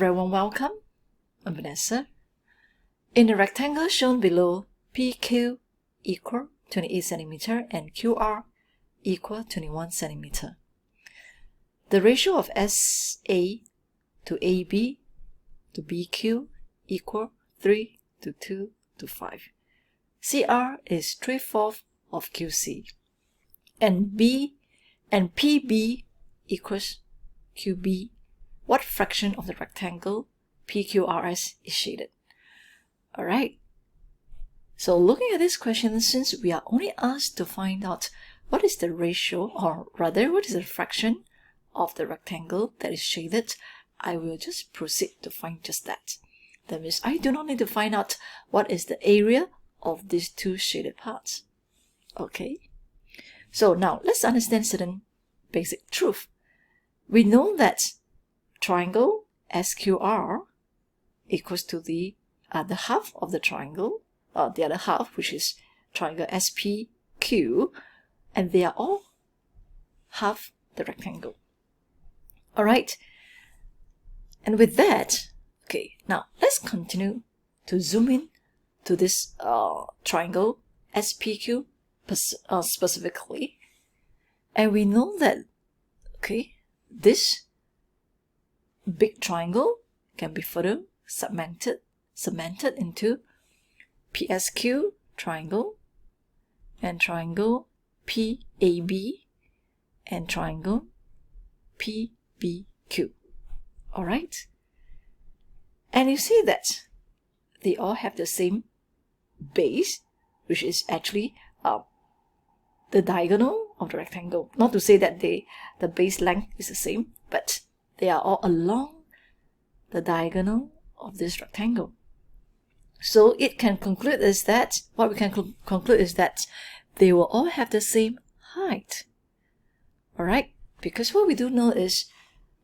Everyone welcome. I'm Vanessa. In the rectangle shown below, PQ equal 28 cm and QR equal 21 cm. The ratio of SA to AB to BQ equal 3 to 2 to 5. CR is 3/4 of QC. And B and PB equals QB. What fraction of the rectangle PQRS is shaded? Alright. So looking at this question, since we are only asked to find out what is the ratio, or rather what is the fraction of the rectangle that is shaded, I will just proceed to find just that. That means I do not need to find out what is the area of these two shaded parts. Okay. So now let's understand certain basic truth. We know that triangle SQR equals to the half of the triangle, the other half, which is triangle SPQ, and they are all half the rectangle. Alright, and with that, okay, now let's continue to zoom in to this triangle SPQ specifically, and we know that, okay, this big triangle can be further cemented into PSQ triangle and triangle PAB and triangle PBQ. Alright? And you see that they all have the same base, which is actually the diagonal of the rectangle. Not to say that the base length is the same, but they are all along the diagonal of this rectangle. So it can conclude is that, what we can conclude is that they will all have the same height. Alright? Because what we do know is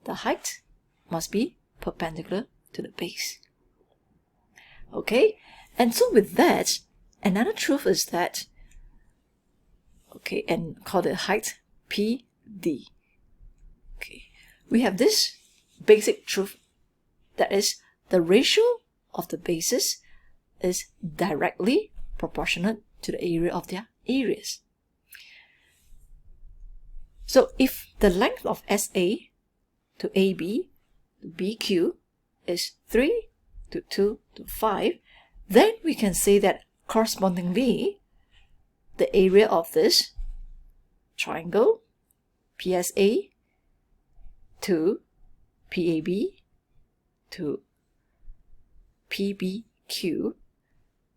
the height must be perpendicular to the base. Okay? And so with that, another truth is that, okay, and call the height PD. Okay. We have this basic truth, that is, the ratio of the bases is directly proportional to the area of their areas. So if the length of SA to AB to BQ is 3 to 2 to 5, then we can say that correspondingly the area of this triangle PSA to PAB to PBQ,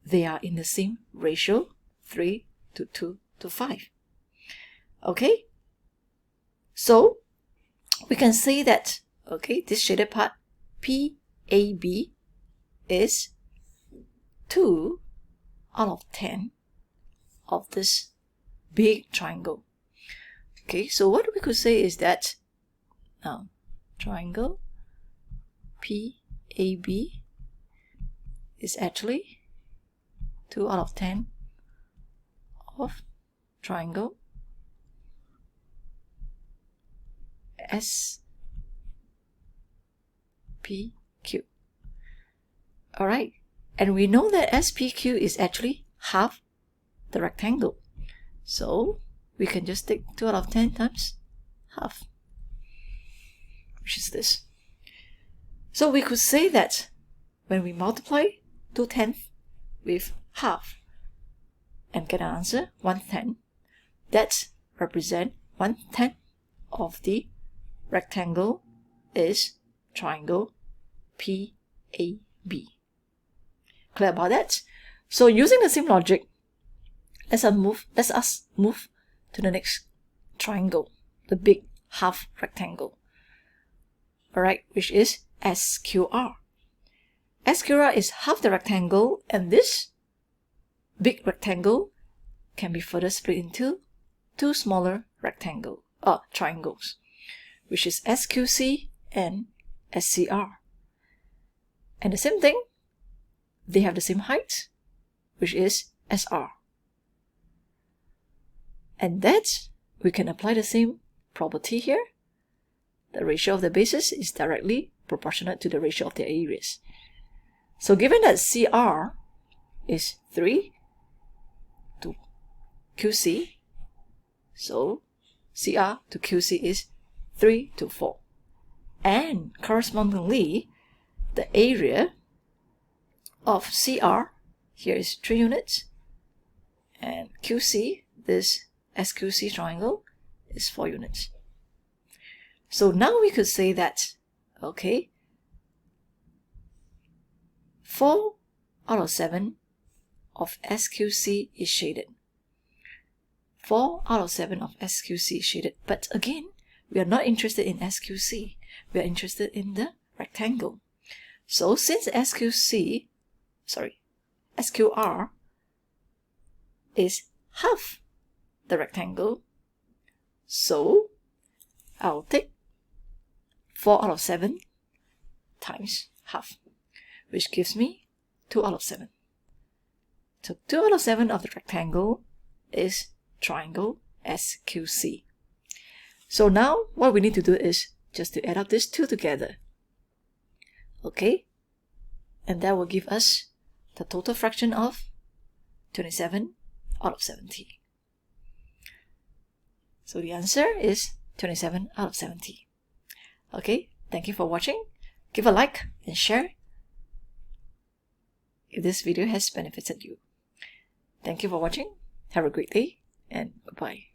they are in the same ratio, 3 to 2 to 5. Okay? So we can say that, okay, this shaded part PAB is 2 out of 10 of this big triangle. Okay, so what we could say is that triangle PAB is actually 2 out of 10 of triangle SPQ. Alright, and we know that SPQ is actually half the rectangle. So we can just take 2 out of 10 times half, which is this. So we could say that when we multiply 2/10 with half and get an answer 1/10, that represents 1/10 of the rectangle is triangle PAB. Clear about that? So using the same logic, let us move to the next triangle, the big half rectangle. Alright, which is SQR. SQR is half the rectangle, and this big rectangle can be further split into two smaller triangles, which is SQC and SCR. And the same thing, they have the same height, which is SR. And that we can apply the same property here. The ratio of the bases is directly proportionate to the ratio of their areas. So given that CR is 3 to QC, so CR to QC is 3 to 4. And correspondingly, the area of CR here is 3 units, and QC, this SQC triangle, is 4 units. So now we could say that, okay, 4 out of 7 of SQC is shaded. 4 out of 7 of SQC is shaded. But again, we are not interested in SQC. We are interested in the rectangle. So since SQR is half the rectangle, so I'll take 4 out of 7 times half, which gives me 2 out of 7. So 2 out of 7 of the rectangle is triangle SQC. So now what we need to do is just to add up these two together. Okay? And that will give us the total fraction of 27 out of 70. So the answer is 27 out of 70. Okay, thank you for watching. Give a like and share if this video has benefited you. Thank you for watching. Have a great day and goodbye.